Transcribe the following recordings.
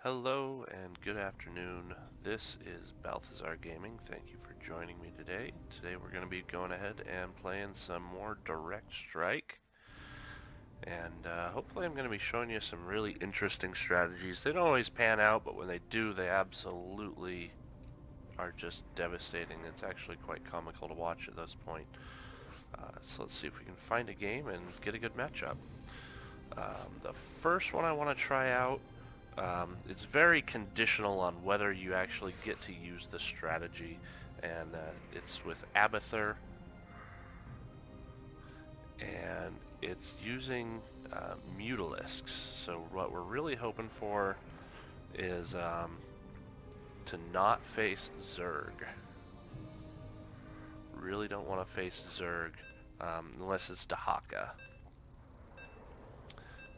Hello and good afternoon. This is Balthazar Gaming. Thank you for joining me today. Today we're going to be going ahead and playing some more Direct Strike. And hopefully I'm going to be showing you some really interesting strategies. They don't always pan out, but when they do, they absolutely are just devastating. It's actually quite comical to watch at this point. So let's see if we can find a game and get a good matchup. The first one I want to try out, it's very conditional on whether you actually get to use the strategy, and it's with Abathur, and it's using Mutalisks. So what we're really hoping for is to not face Zerg. Really don't want to face Zerg unless it's Dehaka.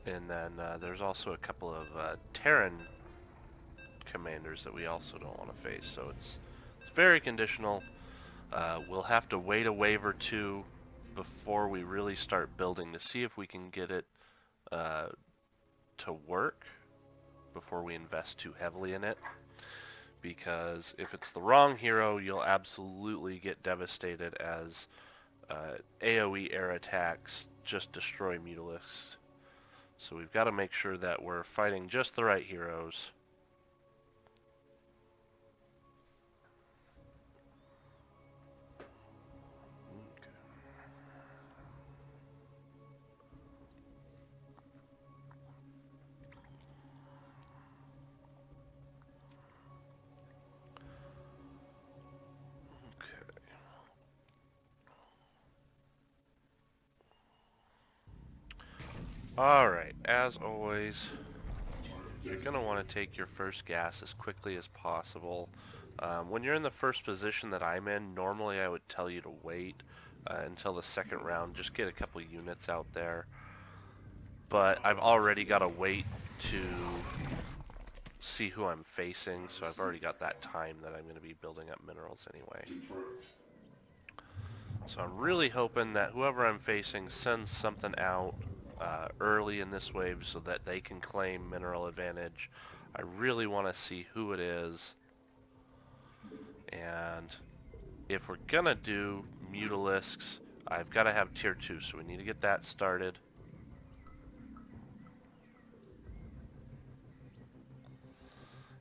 And then there's also a couple of Terran commanders that we also don't want to face. So it's very conditional. We'll have to wait a wave or two before we really start building to see if we can get it to work before we invest too heavily in it. Because if it's the wrong hero, you'll absolutely get devastated as AoE air attacks just destroy Mutalisks. So we've got to make sure that we're fighting just the right heroes. Alright, as always, you're going to want to take your first gas as quickly as possible. When you're in the first position that I'm in, normally I would tell you to wait until the second round, just get a couple units out there. But I've already got to wait to see who I'm facing, so I've already got that time that I'm going to be building up minerals anyway. So I'm really hoping that whoever I'm facing sends something out early in this wave so that they can claim mineral advantage. I really want to see who it is, and if we're gonna do Mutalisks, I've got to have tier 2, so we need to get that started.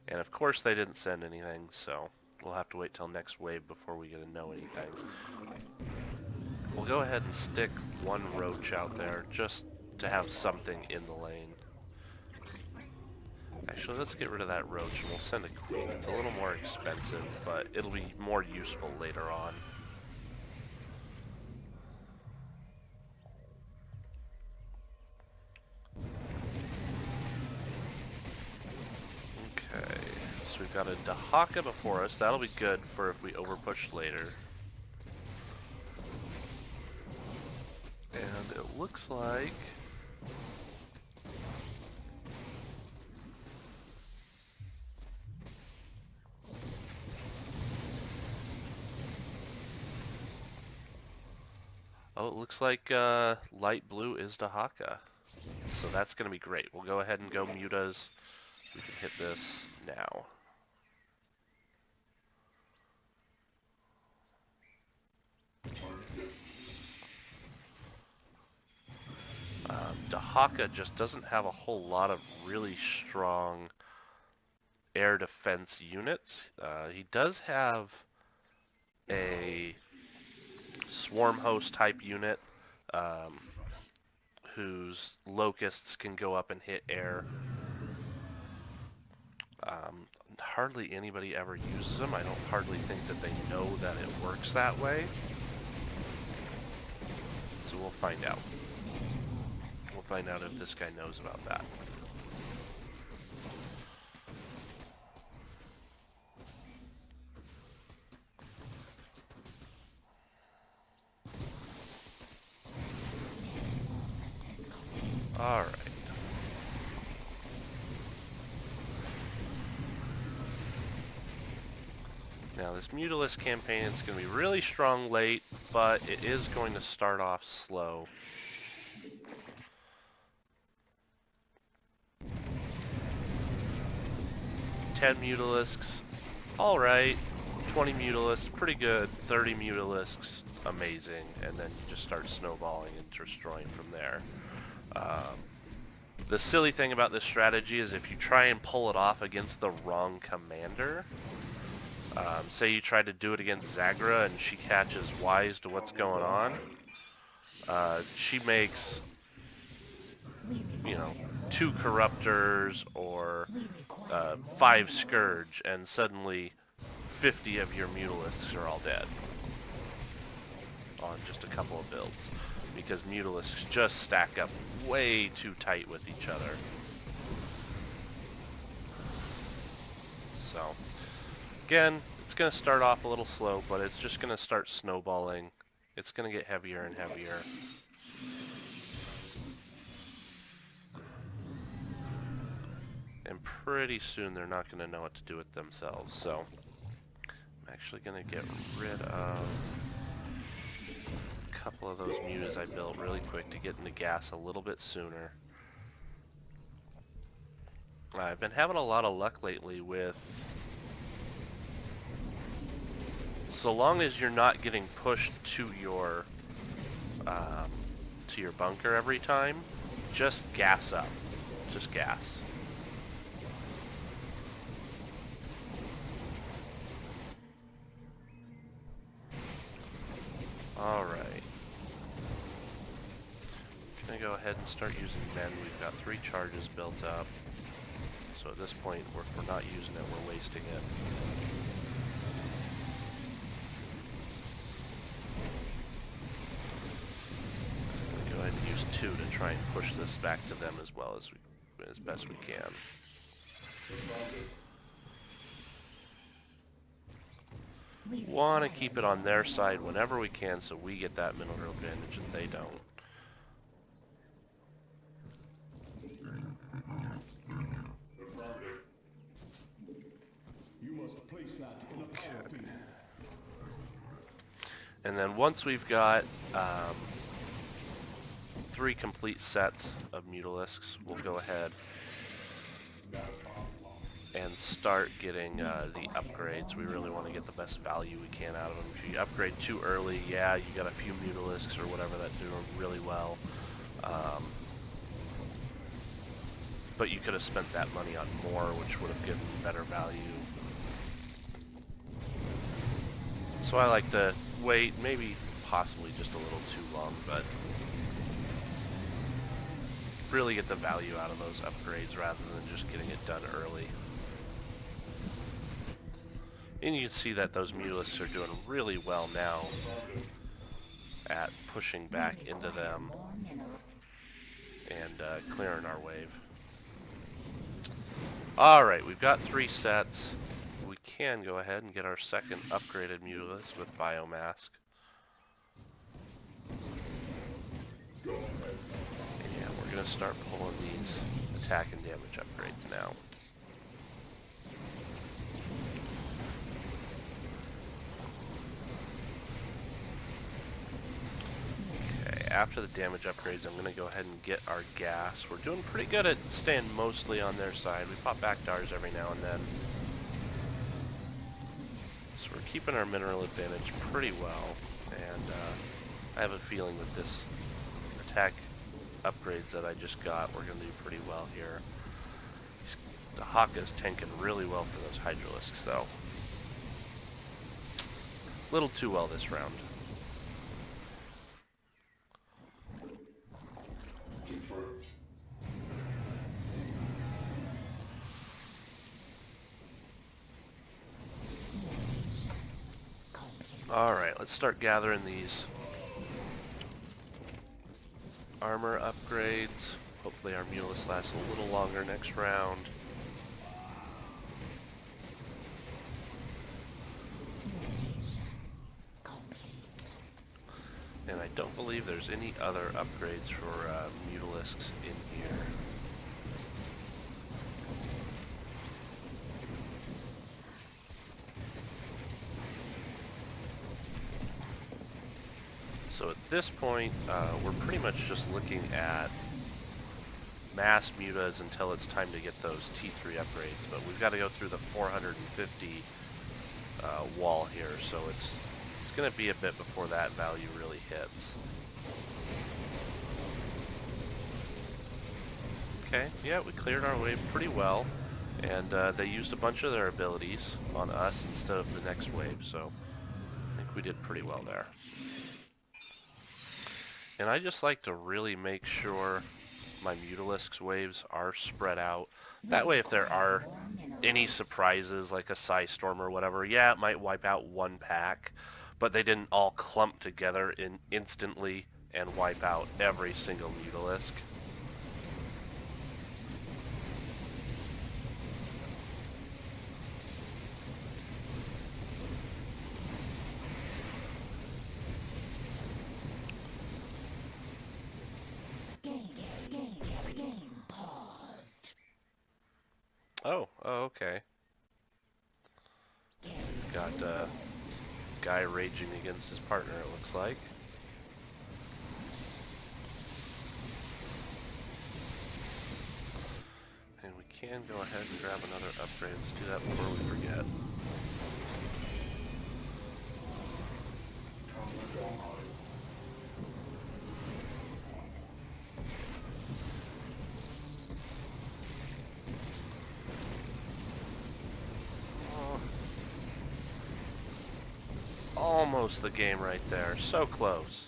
And of course they didn't send anything, so we'll have to wait till next wave before we get to know anything. We'll go ahead and stick one roach out there just to have something in the lane. Actually, let's get rid of that roach and we'll send a queen. It's a little more expensive, but it'll be more useful later on. Okay, so we've got a Dehaka before us. That'll be good for if we overpush later. And it looks like light blue is Dehaka. So that's going to be great. We'll go ahead and go Mutas. We can hit this now. Dehaka just doesn't have a whole lot of really strong air defense units. He does have a swarm host type unit whose locusts can go up and hit air. Hardly anybody ever uses them. I don't hardly think that they know that it works that way. So we'll find out. We'll find out if this guy knows about that. Alright. Now this Mutalisk campaign is going to be really strong late, but it is going to start off slow. 10 mutalisks, alright. 20 mutalisks, pretty good. 30 mutalisks, amazing. And then you just start snowballing and destroying from there. The silly thing about this strategy is if you try and pull it off against the wrong commander, say you try to do it against Zagara and she catches wise to what's going on, she makes, you know, 2 corruptors or 5 scourge, and suddenly 50 of your mutalisks are all dead on just a couple of builds, because mutalisks just stack up way too tight with each other. So again, it's going to start off a little slow, but it's just going to start snowballing. It's going to get heavier and heavier. And pretty soon they're not going to know what to do with themselves. So I'm actually going to get rid of a couple of those mutas I built really quick to get into gas a little bit sooner. I've been having a lot of luck lately with, so long as you're not getting pushed to your bunker every time, just gas up. Just gas. Alright. I'm going to go ahead and start using men. We've got 3 charges built up. So at this point, if we're not using it, we're wasting it. Go ahead and use 2 to try and push this back to them as well as best we can. Want to keep it on their side whenever we can so we get that mineral advantage and they don't. Okay. And then once we've got 3 complete sets of mutalisks, we'll go ahead and start getting the upgrades. We really want to get the best value we can out of them. If you upgrade too early, yeah, you got a few mutalisks or whatever that do really well. But you could have spent that money on more, which would have given better value. So I like to wait, maybe possibly just a little too long, but really get the value out of those upgrades rather than just getting it done early. And you can see that those mutalisks are doing really well now at pushing back into them and clearing our wave. Alright, we've got 3 sets. We can go ahead and get our second upgraded mutalisk with Biomask. And we're going to start pulling these attack and damage upgrades now. After the damage upgrades, I'm going to go ahead and get our gas. We're doing pretty good at staying mostly on their side. We pop back to ours every now and then. So we're keeping our mineral advantage pretty well. And I have a feeling with this attack upgrades that I just got, we're going to do pretty well here. Dehaka's tanking really well for those Hydralisks, though. A little too well this round. Alright, let's start gathering these armor upgrades. Hopefully our Mulus lasts a little longer next round. And I don't believe there's any other upgrades for Mutalisks in here. So at this point, we're pretty much just looking at mass mutas until it's time to get those T3 upgrades, but we've got to go through the 450 wall here, so it's going to be a bit before that value really hits. Okay, yeah, we cleared our wave pretty well, and they used a bunch of their abilities on us instead of the next wave, so I think we did pretty well there. And I just like to really make sure my Mutalisk's waves are spread out. That way if there are any surprises like a Psystorm or whatever, yeah, it might wipe out one pack, but they didn't all clump together instantly and wipe out every single Mutalisk. Oh, okay. Got a guy raging against his partner, it looks like. And we can go ahead and grab another upgrade. Let's do that before we forget. Almost the game right there. So close.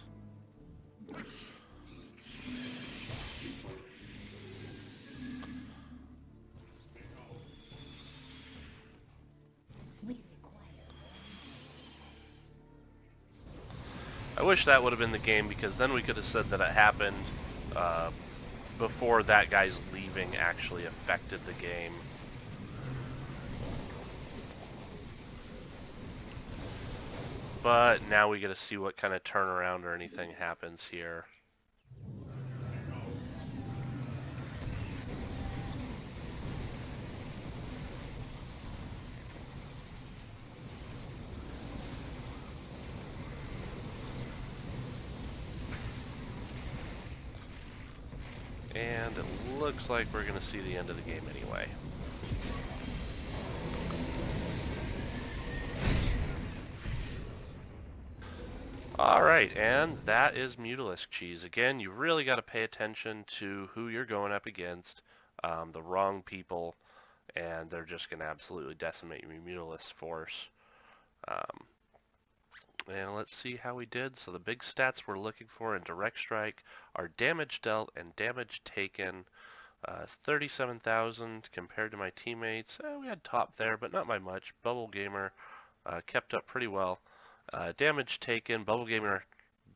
I wish that would have been the game, because then we could have said that it happened before that guy's leaving actually affected the game. But now we get to see what kind of turnaround or anything happens here. And it looks like we're going to see the end of the game anyway. Alright, and that is Mutalisk cheese. Again, you really got to pay attention to who you're going up against. The wrong people, and they're just going to absolutely decimate your Mutalisk force. And let's see how we did. So the big stats we're looking for in Direct Strike are damage dealt and damage taken. 37,000 compared to my teammates. We had top there, but not by much. Bubble Gamer kept up pretty well. Damage taken, Bubble Gamer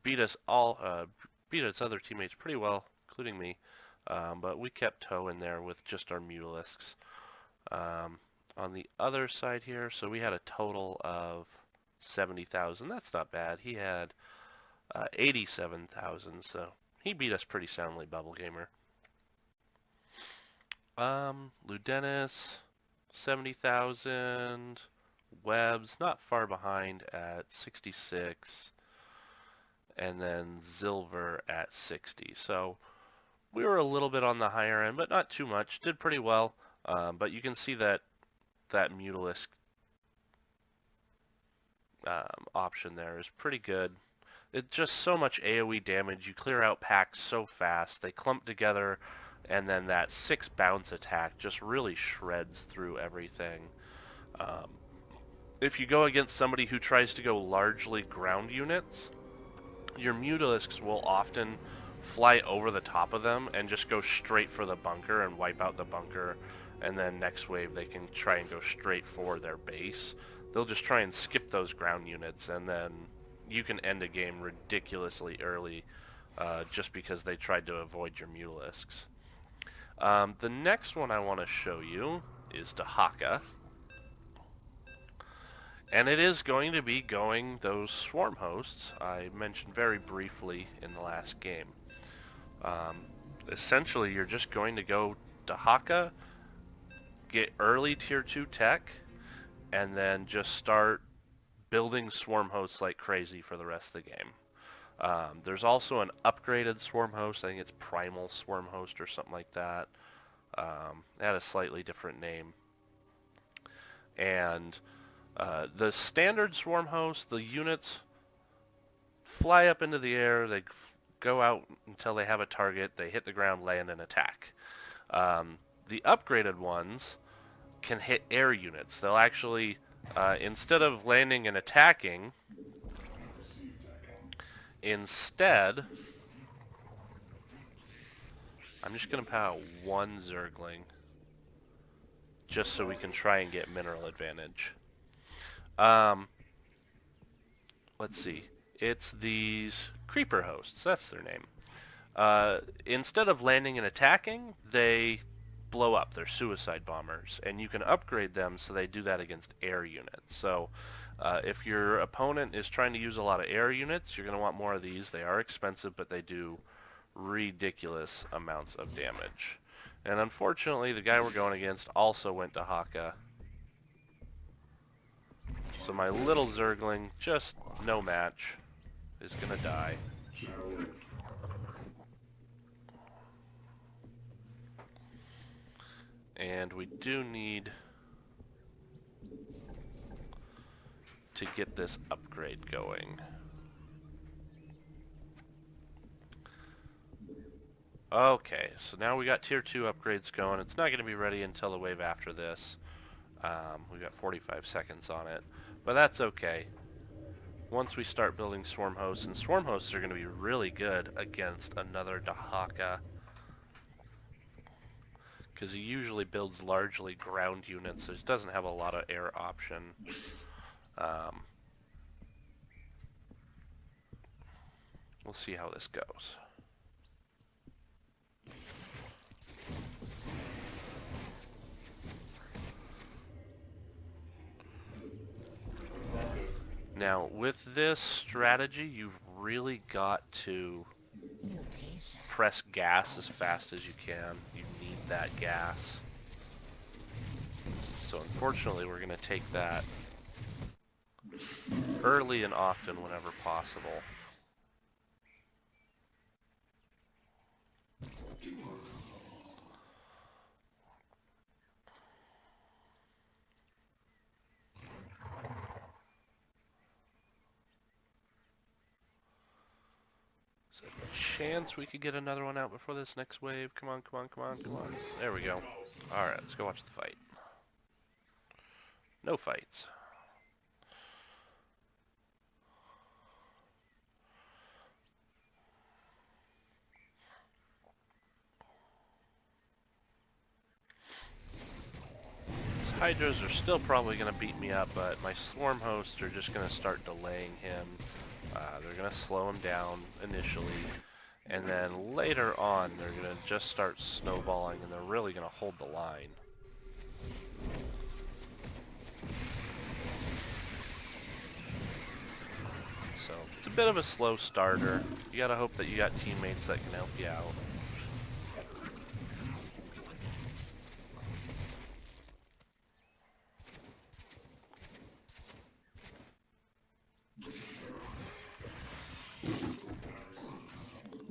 beat us all, beat its other teammates pretty well, including me. But we kept toe in there with just our Mutalisks. On the other side here, so we had a total of 70,000. That's not bad. He had 87,000, so he beat us pretty soundly, Bubble Gamer. Ludennis, 70,000. Webb's not far behind at 66. And then Zilver at 60. So we were a little bit on the higher end, but not too much. Did pretty well. But you can see that Mutalisk option there is pretty good. It's just so much AoE damage. You clear out packs so fast. They clump together, and then that 6 bounce attack just really shreds through everything. If you go against somebody who tries to go largely ground units, your Mutalisks will often fly over the top of them and just go straight for the bunker and wipe out the bunker, and then next wave they can try and go straight for their base. They'll just try and skip those ground units, and then you can end a game ridiculously early just because they tried to avoid your Mutalisks. The next one I want to show you is Dehaka. And it is going to be going those swarm hosts I mentioned very briefly in the last game. Essentially, you're just going to go Dehaka, get early tier 2 tech, and then just start building swarm hosts like crazy for the rest of the game. There's also an upgraded swarm host. I think it's primal swarm host or something like that. It had a slightly different name. And the standard swarm host, the units fly up into the air. They go out until they have a target. They hit the ground, land, and attack. The upgraded ones can hit air units. They'll actually, instead of landing and attacking, instead, I'm just going to put out one Zergling just so we can try and get mineral advantage. Let's see. It's these creeper hosts. That's their name. Instead of landing and attacking, they blow up. They're suicide bombers, and you can upgrade them so they do that against air units. So if your opponent is trying to use a lot of air units, you're going to want more of these. They are expensive, but they do ridiculous amounts of damage. And unfortunately, the guy we're going against also went Dehaka. So my little Zergling, just no match, is going to die. And we do need to get this upgrade going. Okay, so now we got tier 2 upgrades going. It's not going to be ready until the wave after this. We've got 45 seconds on it, but that's okay. Once we start building swarm hosts, and swarm hosts are going to be really good against another Dehaka, because he usually builds largely ground units, so he doesn't have a lot of air option. We'll see how this goes. Now, with this strategy, you've really got to press gas as fast as you can. You need that gas. So unfortunately, we're going to take that early and often whenever possible. Is there a chance we could get another one out before this next wave? Come on, come on, come on, come on. There we go. Alright, let's go watch the fight. No fights. These Hydras are still probably going to beat me up, but my Swarm hosts are just going to start delaying him. They're going to slow him down initially, and then later on they're going to just start snowballing, and they're really going to hold the line. So it's a bit of a slow starter. You got to hope that you got teammates that can help you out.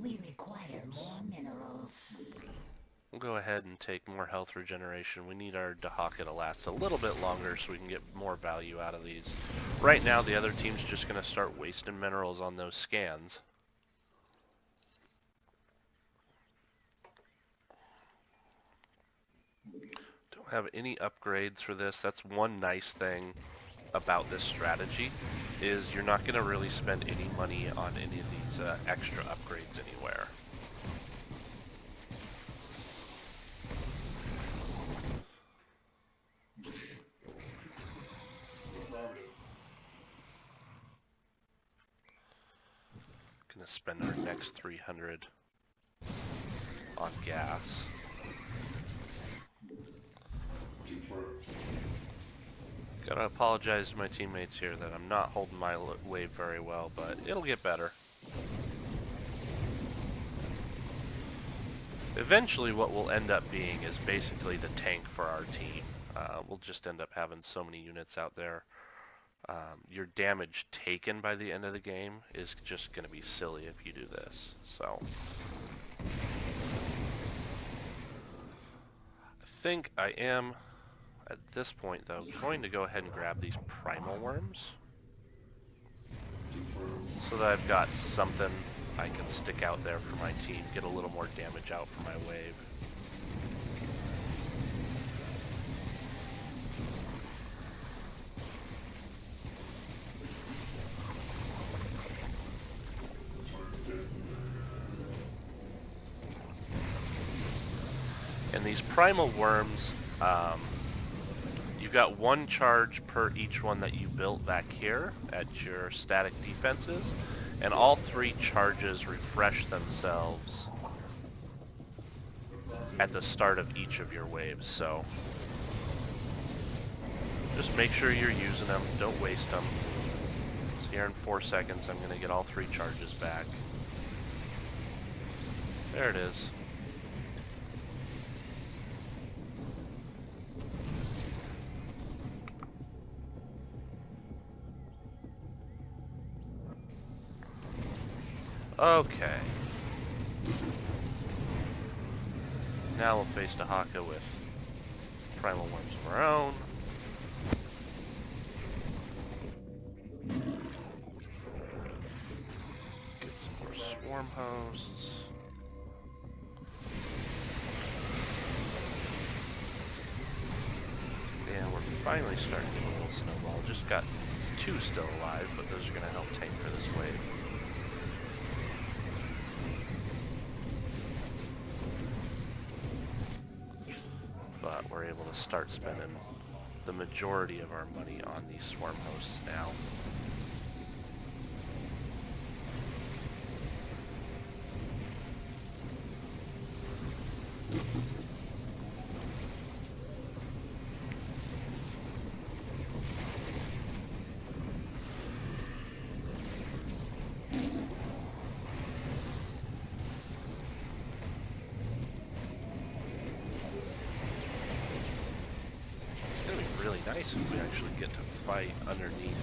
We require more minerals. We'll go ahead and take more health regeneration. We need our Dehaka to last a little bit longer so we can get more value out of these. Right now, the other team's just going to start wasting minerals on those scans. Don't have any upgrades for this. That's one nice thing about this strategy, is you're not going to really spend any money on any of these extra upgrades anywhere. Gonna spend our next 300 on gas. Gotta apologize to my teammates here that I'm not holding my wave very well, but it'll get better. Eventually what we'll end up being is basically the tank for our team. We'll just end up having so many units out there Your damage taken by the end of the game is just going to be silly if you do this. So I think I am, at this point though, going to go ahead and grab these primal worms so that I've got something I can stick out there for my team, get a little more damage out for my wave. And these primal worms, you've got one charge per each one that you built back here at your static defenses, and all 3 charges refresh themselves at the start of each of your waves. So just make sure you're using them, don't waste them. So here in 4 seconds I'm going to get all 3 charges back. There it is. Okay. Now we'll face Dehaka with primal worms of our own. Get some more swarm hosts. And we're finally starting to get a little snowball. Just got 2 still alive, but those are going to help tank for this wave. But we're able to start spending the majority of our money on these swarm hosts now. Nice if we actually get to fight underneath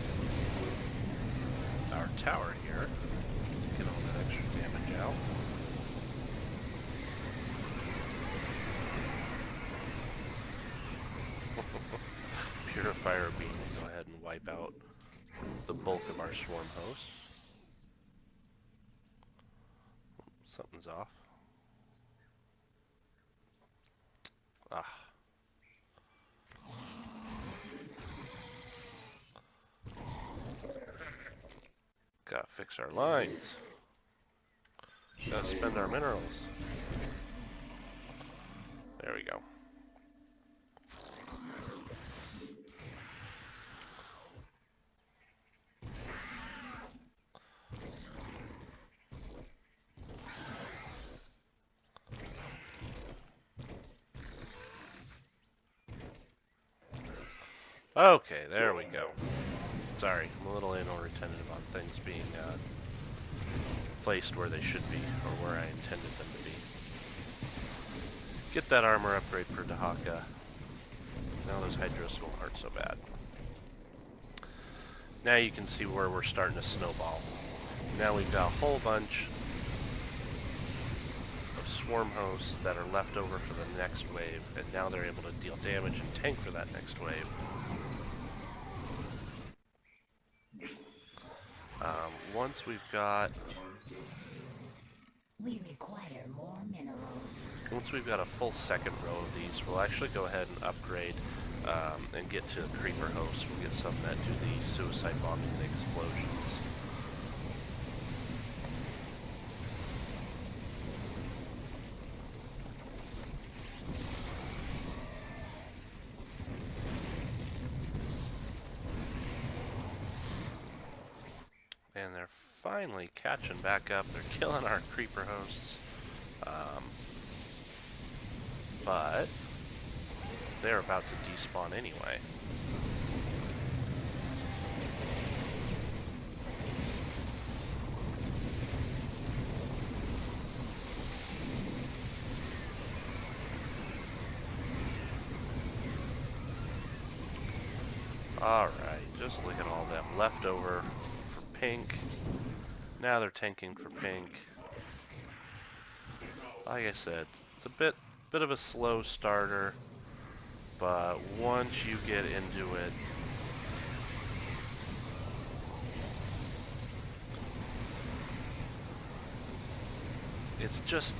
our tower here. Get all that extra damage out. Purifier beam will go ahead and wipe out the bulk of our swarm hosts. Something's off. Ah. Gotta fix our lines. Gotta spend our minerals. There we go. Okay, there we go. Sorry, I'm a little anal retentive on things being placed where they should be, or where I intended them to be. Get that armor upgrade for Dehaka. Now those Hydros aren't so bad. Now you can see where we're starting to snowball. Now we've got a whole bunch of swarm hosts that are left over for the next wave, and now they're able to deal damage and tank for that next wave. Once we've got... We require more minerals. Once we've got a full second row of these, we'll actually go ahead and upgrade and get to the creeper hosts. We'll get some that do the suicide bombing and explosions. And they're finally catching back up. They're killing our creeper hosts. But they're about to despawn anyway. Alright. Just look at all them left over for pink. Now they're tanking for pink. Like I said, it's a bit of a slow starter, but once you get into it,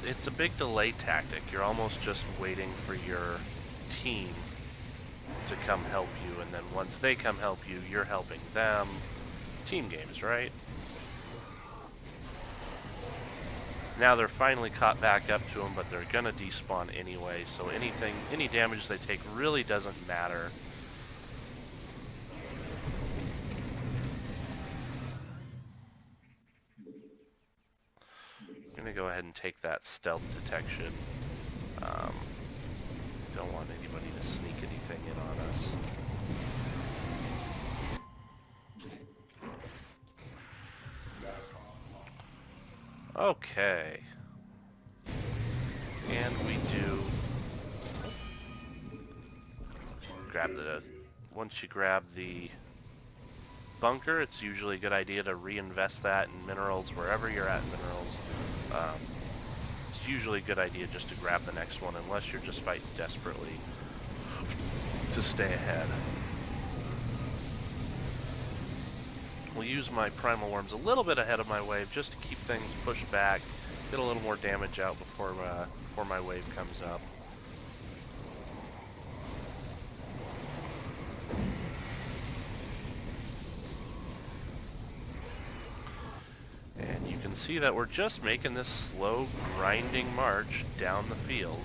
it's a big delay tactic. You're almost just waiting for your team to come help you, and then once they come help you, you're helping them. Team games, right? Now they're finally caught back up to them, but they're gonna despawn anyway, so any damage they take really doesn't matter. I'm gonna go ahead and take that stealth detection. Don't want anybody to sneak anything in on us. Okay. And we do grab once you grab the bunker, it's usually a good idea to reinvest that in minerals wherever you're at in minerals. It's usually a good idea just to grab the next one unless you're just fighting desperately to stay ahead. We'll use my primal worms a little bit ahead of my wave just to keep things pushed back, get a little more damage out before my wave comes up. And you can see that we're just making this slow, grinding march down the field.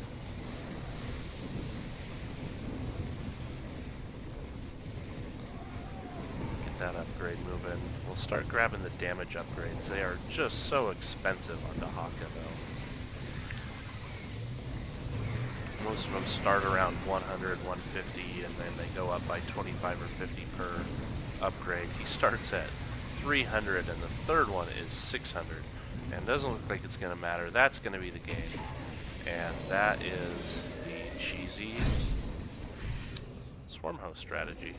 Get that upgrade moving. We'll start grabbing the damage upgrades. They are just so expensive on Dehaka, though. Most of them start around 100, 150, and then they go up by 25 or 50 per upgrade. He starts at 300, and the third one is 600. And it doesn't look like it's going to matter. That's going to be the game. And that is the cheesy swarm host strategy.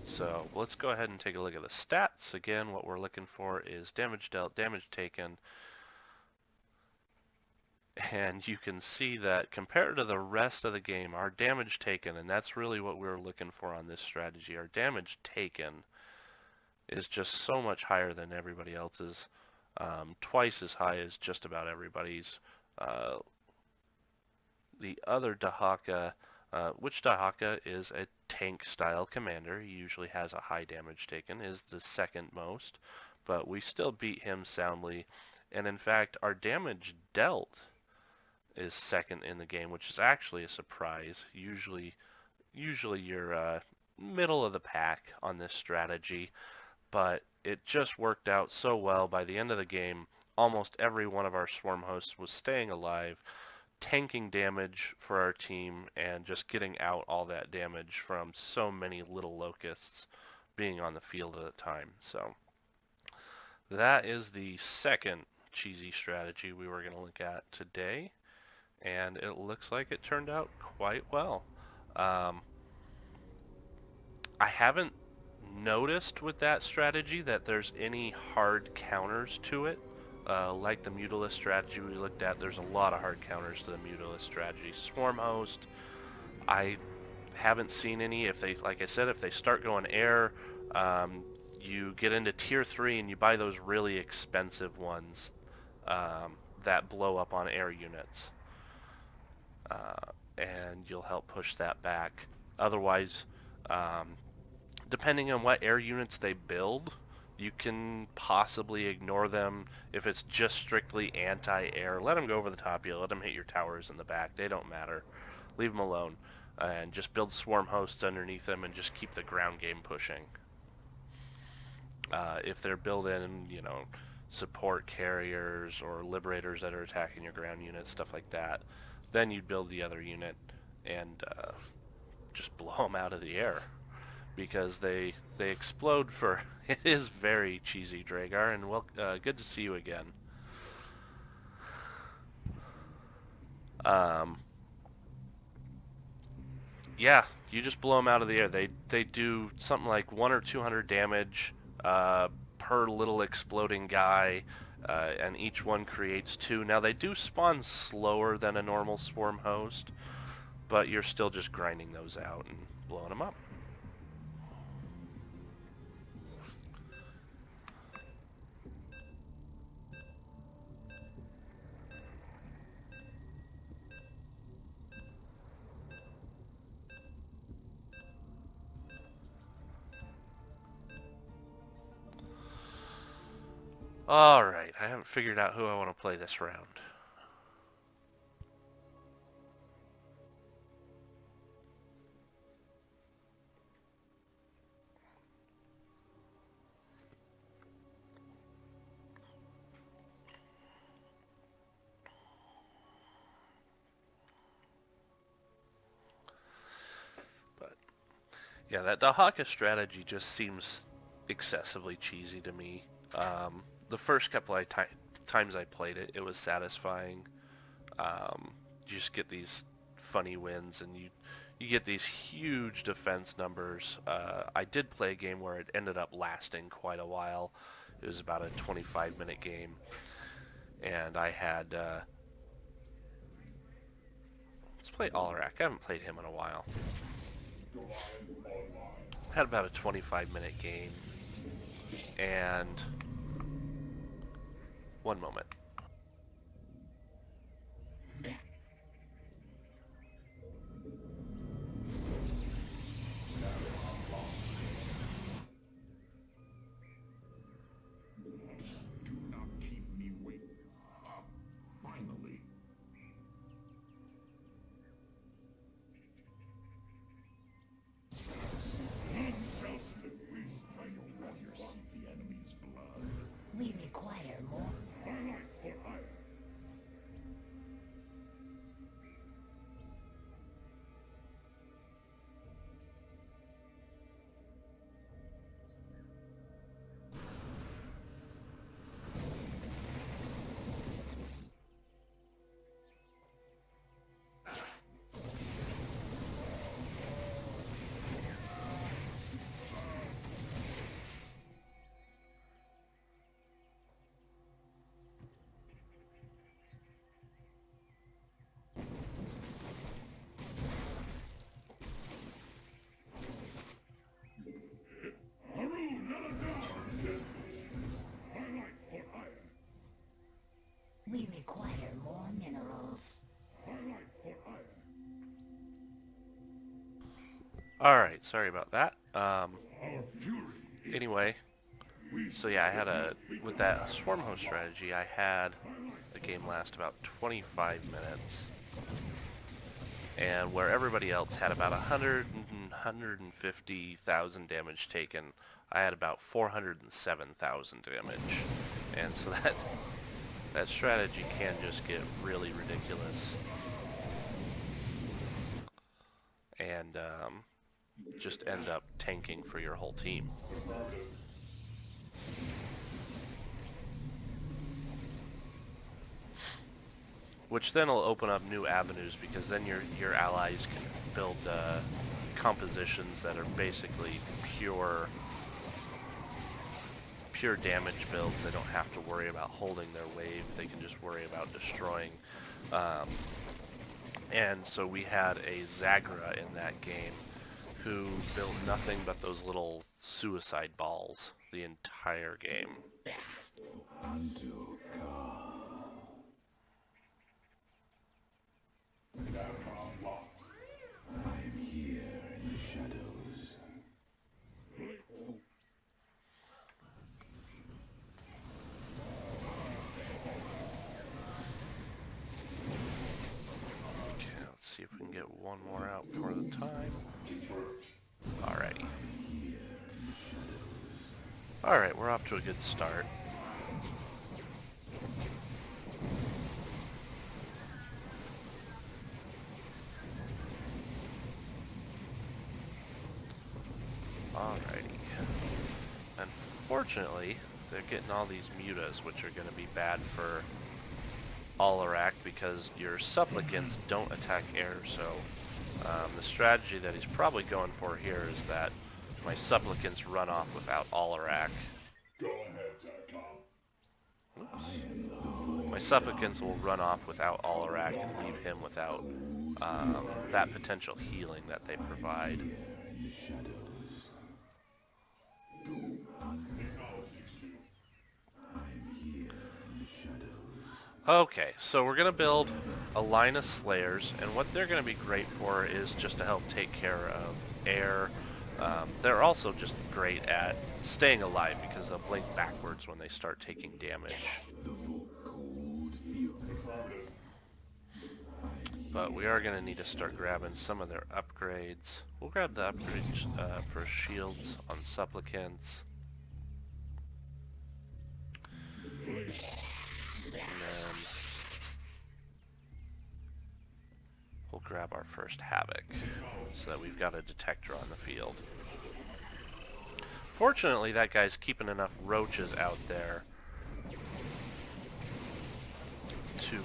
So let's go ahead and take a look at the stats. Again, what we're looking for is damage dealt, damage taken. And you can see that compared to the rest of the game, our damage taken, and that's really what we're looking for on this strategy, our damage taken is just so much higher than everybody else's, twice as high as just about everybody's. The other Dehaka, which Dehaka is a tank-style commander, he usually has a high damage taken, is the second most, but we still beat him soundly. And in fact, our damage dealt is second in the game, which is actually a surprise. Usually you're middle of the pack on this strategy, but it just worked out so well. By the end of the game, almost every one of our swarm hosts was staying alive, tanking damage for our team, and just getting out all that damage from so many little locusts being on the field at a time. So that is the second cheesy strategy we were going to look at today, and it looks like it turned out quite well. I haven't noticed with that strategy that there's any hard counters to it. Like the Mutalist strategy we looked at, there's a lot of hard counters to the Mutalist strategy. Swarm Host, I haven't seen any. If they, like I said, if they start going air, you get into tier 3 and you buy those really expensive ones that blow up on air units. And you'll help push that back. Otherwise, depending on what air units they build, you can possibly ignore them. If it's just strictly anti-air, let them go over the top of you. Let them hit your towers in the back. They don't matter. Leave them alone. And just build swarm hosts underneath them and just keep the ground game pushing. If they're building, support carriers or liberators that are attacking your ground units, stuff like that, then you'd build the other unit and just blow them out of the air, because they explode for... It is very cheesy, Dragar, and good to see you again. Yeah, You just blow them out of the air. They do something like 100 or 200 damage per little exploding guy, and each one creates 2. Now they do spawn slower than a normal swarm host, but you're still just grinding those out and blowing them up. Alright, I haven't figured out who I want to play this round. But yeah, that Dehaka strategy just seems excessively cheesy to me. The first couple of times I played it, it was satisfying. You just get these funny wins, and you get these huge defense numbers. I did play a game where it ended up lasting quite a while. It was about a 25-minute game, and I had let's play Alarak. I haven't played him in a while. Had about a 25-minute game, and one moment. We require more. We require more minerals. Alright, sorry about that. Anyway, so yeah, I had with that swarm host strategy, I had the game last about 25 minutes. And where everybody else had about 150,000 damage taken, I had about 407,000 damage. And so that strategy can just get really ridiculous. And just end up tanking for your whole team. Which then will open up new avenues, because then your allies can build compositions that are basically pure damage builds. They don't have to worry about holding their wave. They can just worry about destroying. And so we had a Zagara in that game who built nothing but those little suicide balls the entire game. I'm here in the shadows. Okay, let's see if we can get one more out before the time. Alrighty. Alright, we're off to a good start. Alrighty. Unfortunately, they're getting all these mutas, which are going to be bad for Alarak, because your supplicants don't attack air, so The strategy that he's probably going for here is that my supplicants run off without Alarak. Go ahead, Dehaka. My supplicants will run off without Alarak and leave him without that potential healing that they provide. In the shadows. I'm here in the shadows. Okay, so we're going to build a line of Slayers, and what they're going to be great for is just to help take care of air. They're also just great at staying alive because they'll blink backwards when they start taking damage. The cold feel. But we are going to need to start grabbing some of their upgrades. We'll grab the upgrades for shields on supplicants. And then we'll grab our first Havoc so that we've got a detector on the field. Fortunately, that guy's keeping enough roaches out there to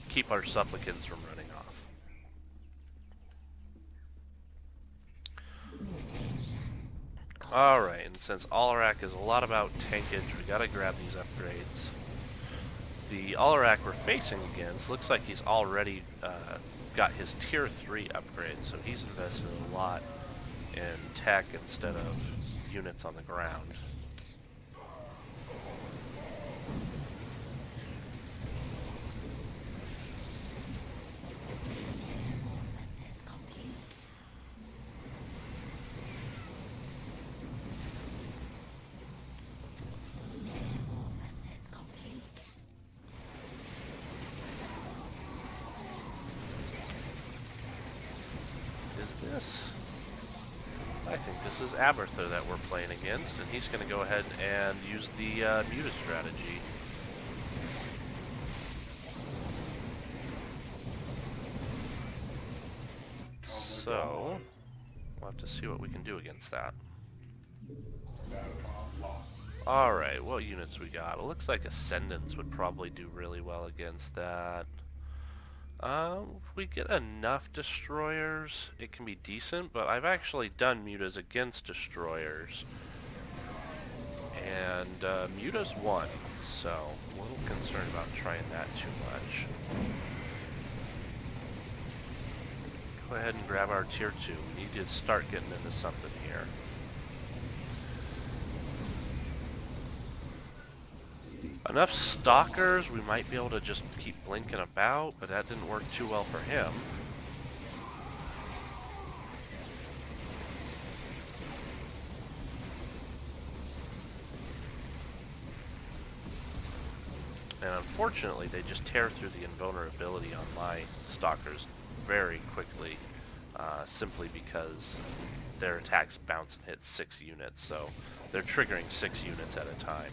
keep our supplicants from running off. Alright, and since Alarak is a lot about tankage, we gotta grab these upgrades. The Alarak we're facing against looks like he's already got his tier 3 upgrade, so he's invested a lot in tech instead of units on the ground. I think this is Abertha that we're playing against, and he's going to go ahead and use the Mutas strategy. So, we'll have to see what we can do against that. Alright, what units we got? It looks like Ascendants would probably do really well against that. If we get enough destroyers, it can be decent, but I've actually done Mutas against destroyers. And Mutas won, so I'm a little concerned about trying that too much. Go ahead and grab our tier 2. We need to start getting into something here. Enough stalkers, we might be able to just keep blinking about, but that didn't work too well for him. And unfortunately, they just tear through the invulnerability on my stalkers very quickly, simply because their attacks bounce and hit 6 units, so they're triggering 6 units at a time.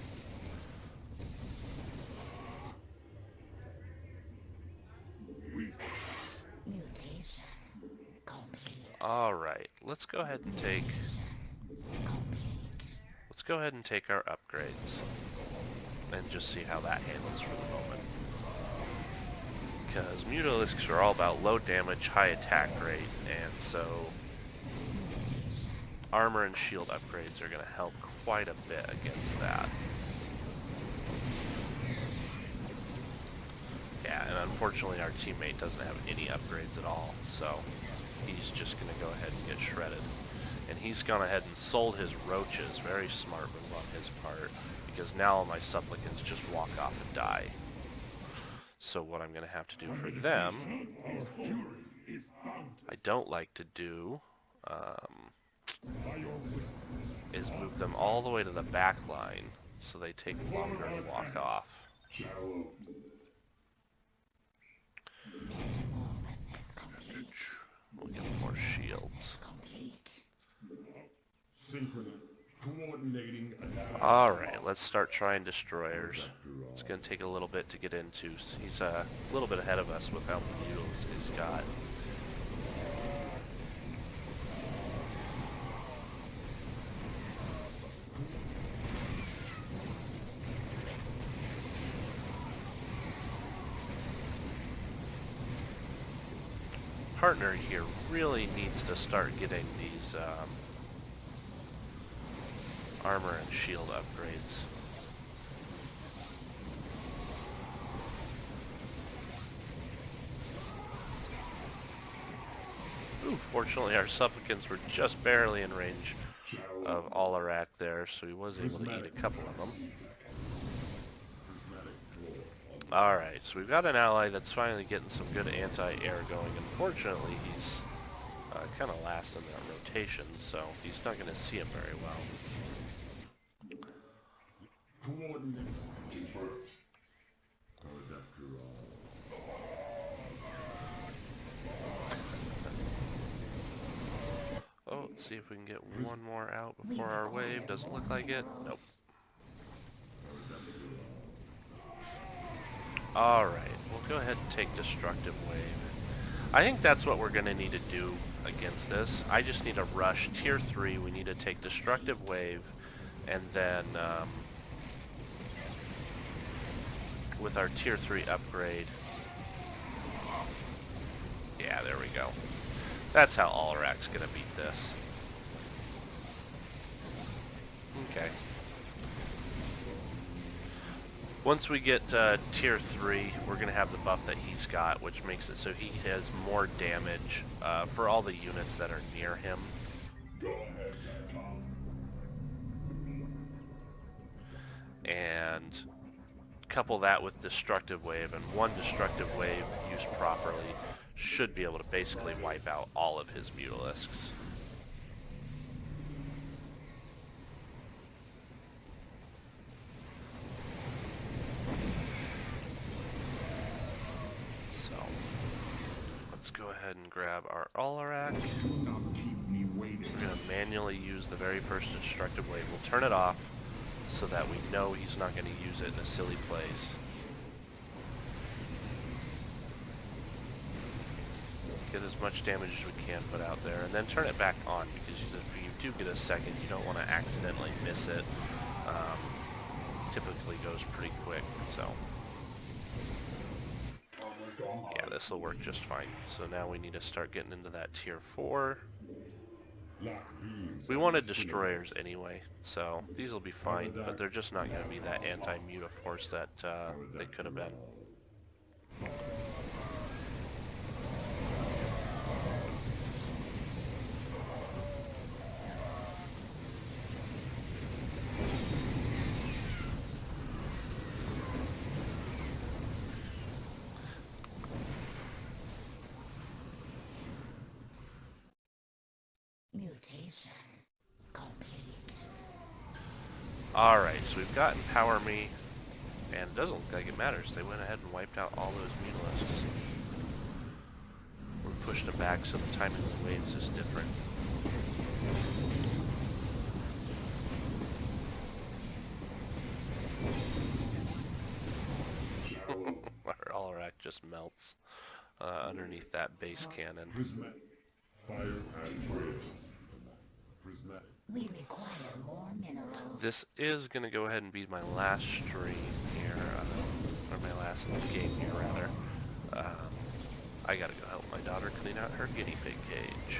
Alright, let's go ahead and take our upgrades and just see how that handles for the moment. Because Mutalisks are all about low damage, high attack rate, and so armor and shield upgrades are going to help quite a bit against that. Yeah, and unfortunately our teammate doesn't have any upgrades at all, so he's just going to go ahead and get shredded. And he's gone ahead and sold his roaches. Very smart move on his part, because now all my supplicants just walk off and die. So what I'm going to have to do for them, I don't like to do, is move them all the way to the back line so they take longer to walk off. We'll get more shields. Alright, let's start trying destroyers. It's going to take a little bit to get into. He's a little bit ahead of us with how many mules he's got. partner here really needs to start getting these armor and shield upgrades. Ooh, fortunately our supplicants were just barely in range of Alarak there, so he was able to eat a couple of them. Alright, so we've got an ally that's finally getting some good anti-air going. Unfortunately, he's kind of last in that rotation, so he's not going to see him very well. Coordinate confirmed. Oh, let's see if we can get one more out before our wave. Doesn't look like it. Nope. Alright, we'll go ahead and take Destructive Wave. I think that's what we're going to need to do against this. I just need to rush Tier 3. We need to take Destructive Wave, and then with our Tier 3 upgrade... Yeah, there we go. That's how Alarak's going to beat this. Okay. Once we get Tier 3, we're going to have the buff that he's got, which makes it so he has more damage for all the units that are near him. Go ahead, Zagara. And couple that with Destructive Wave, and one Destructive Wave used properly should be able to basically wipe out all of his Mutalisks. So, let's go ahead and grab our Alarak. We're going to manually use the very first Destructive Wave. We'll turn it off so that we know he's not going to use it in a silly place. Get as much damage as we can put out there, and then turn it back on, because if you do get a second, you don't want to accidentally miss it. Typically goes pretty quick, so yeah, this will work just fine. So now we need to start getting into that Tier 4. We wanted destroyers anyway, so these will be fine, but they're just not going to be that anti-muta force that they could have been. Mutation complete. Alright, so we've got Empower Me, and it doesn't look like it matters. They went ahead and wiped out all those Mutalisks. We pushed them back so the timing of the waves is different. Our Alarak just melts underneath that base cannon. Fire and fire. Prismatic. We require more minerals. This is going to go ahead and be my last stream here, or my last game here rather. I gotta go help my daughter clean out her guinea pig cage.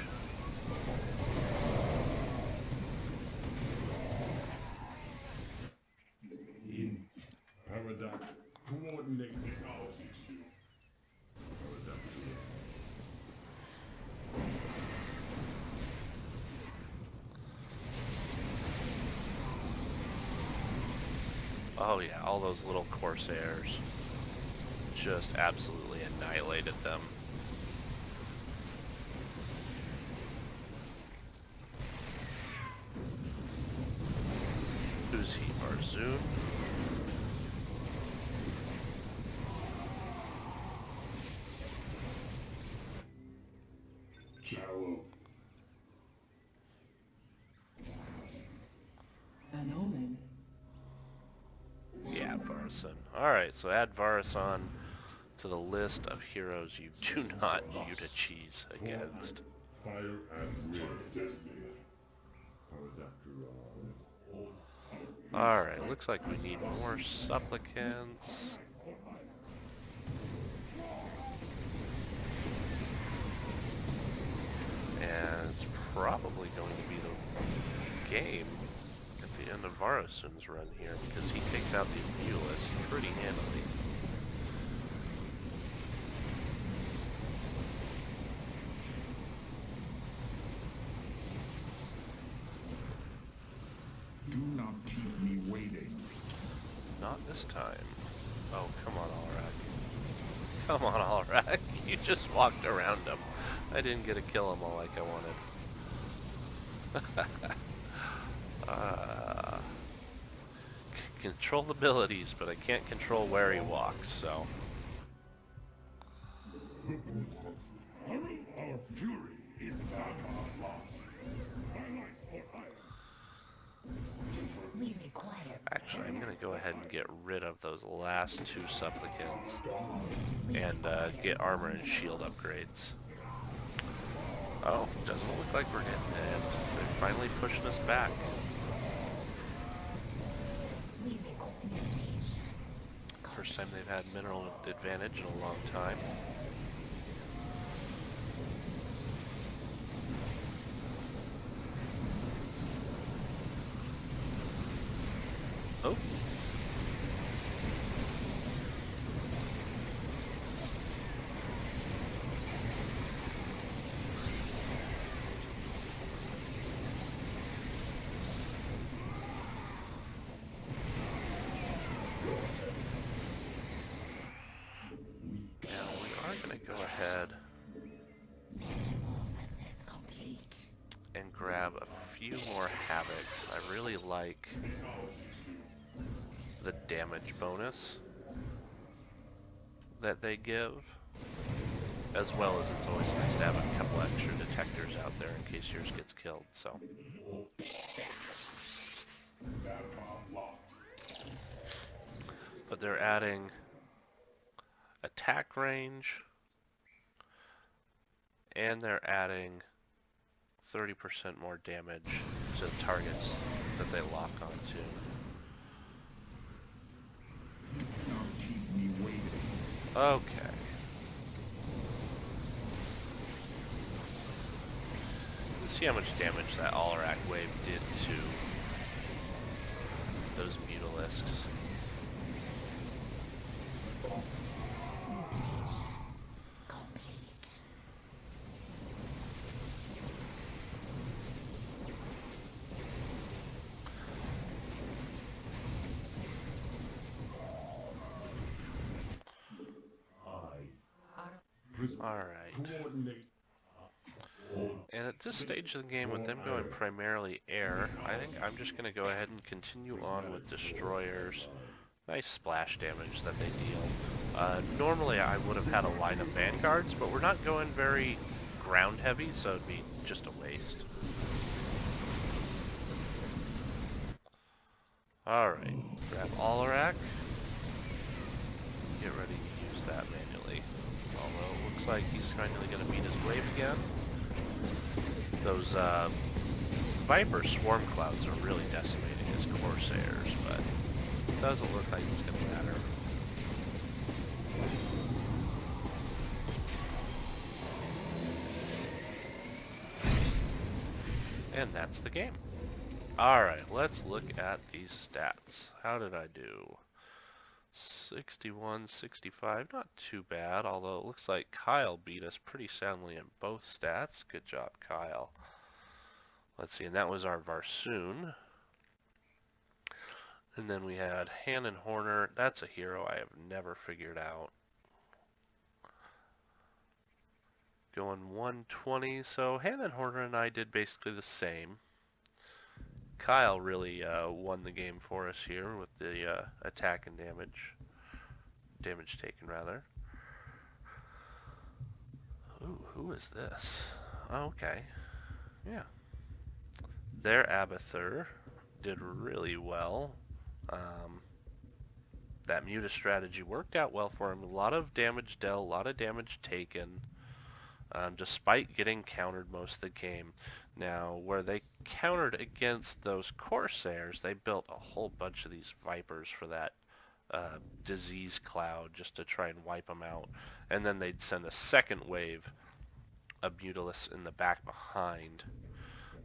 In Paradox. Coordinate technology. Oh yeah, all those little Corsairs. Just absolutely annihilated them. Who's he? Barzoon? Shallow. An omen. Yeah, Varasan. Alright, so add Varasan to the list of heroes you do not muta cheese against. Fire and wind. Alright, looks like we need more supplicants. Arasun's run here, because he takes out these Mulists pretty handily. Do not keep me waiting. Not this time. Oh, come on, Alarak. Come on, Alarak. You just walked around him. I didn't get to kill him all like I wanted. Control abilities, but I can't control where he walks, so... Our fury is Dehaka's lot. We require Actually, I'm going to go ahead and get rid of those last two supplicants and get armor and shield upgrades. Oh, doesn't look like we're getting it. They're finally pushing us back. we require mutation. First time they've had mineral advantage in a long time. Oh. Now we are going to go ahead Metamorphosis complete. and grab a few more Havocs. I really like the damage bonus that they give, as well as it's always nice to have a couple extra detectors out there in case yours gets killed, so. But they're adding attack range, and they're adding 30% more damage to the targets that they lock onto. Do not keep me waiting. Okay. Let's see how much damage that Alarak wave did to those Mutalisks. Mutation complete. Alright. Coordinate. And at this stage of the game, with them going primarily air, I think I'm just going to go ahead and continue on with destroyers. Nice splash damage that they deal. Normally I would have had a line of vanguards, but we're not going very ground heavy, so it'd be just a waste. Alright, grab Alarak. Get ready to use that manually. Although it looks like he's finally going to beat his wave again. Those Viper swarm clouds are really decimating his Corsairs, but it doesn't look like it's going to matter. And that's the game. Alright, let's look at these stats. How did I do? 61, 65, not too bad, although it looks like Kyle beat us pretty soundly in both stats. Good job, Kyle. Let's see, and that was our Varsoon. And then we had Hannon Horner. That's a hero I have never figured out. Going 120, so Hannon Horner and I did basically the same. Kyle really won the game for us here with the attack and damage. Damage taken, rather. Ooh, who is this? Oh, okay. Yeah. Their Abathur did really well. That Muta strategy worked out well for him. A lot of damage dealt, a lot of damage taken, despite getting countered most of the game. Now, where they countered against those Corsairs, they built a whole bunch of these Vipers for that disease cloud just to try and wipe them out. And then they'd send a second wave of Mutalisks in the back behind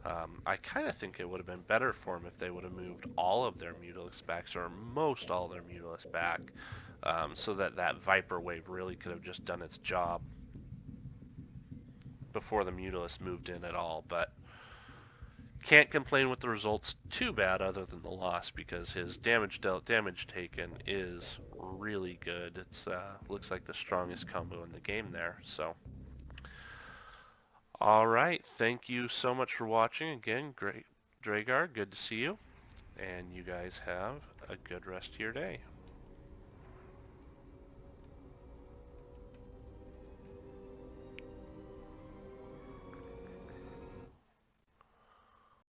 I kind of think it would have been better for them if they would have moved all of their Mutalisks back, or most all their Mutalisks back, so that that Viper wave really could have just done its job before the Mutalisks moved in at all. But can't complain with the results too bad, other than the loss, because his damage taken is really good. It's looks like the strongest combo in the game there. So, all right, thank you so much for watching. Again, great Dragar, good to see you, and you guys have a good rest of your day.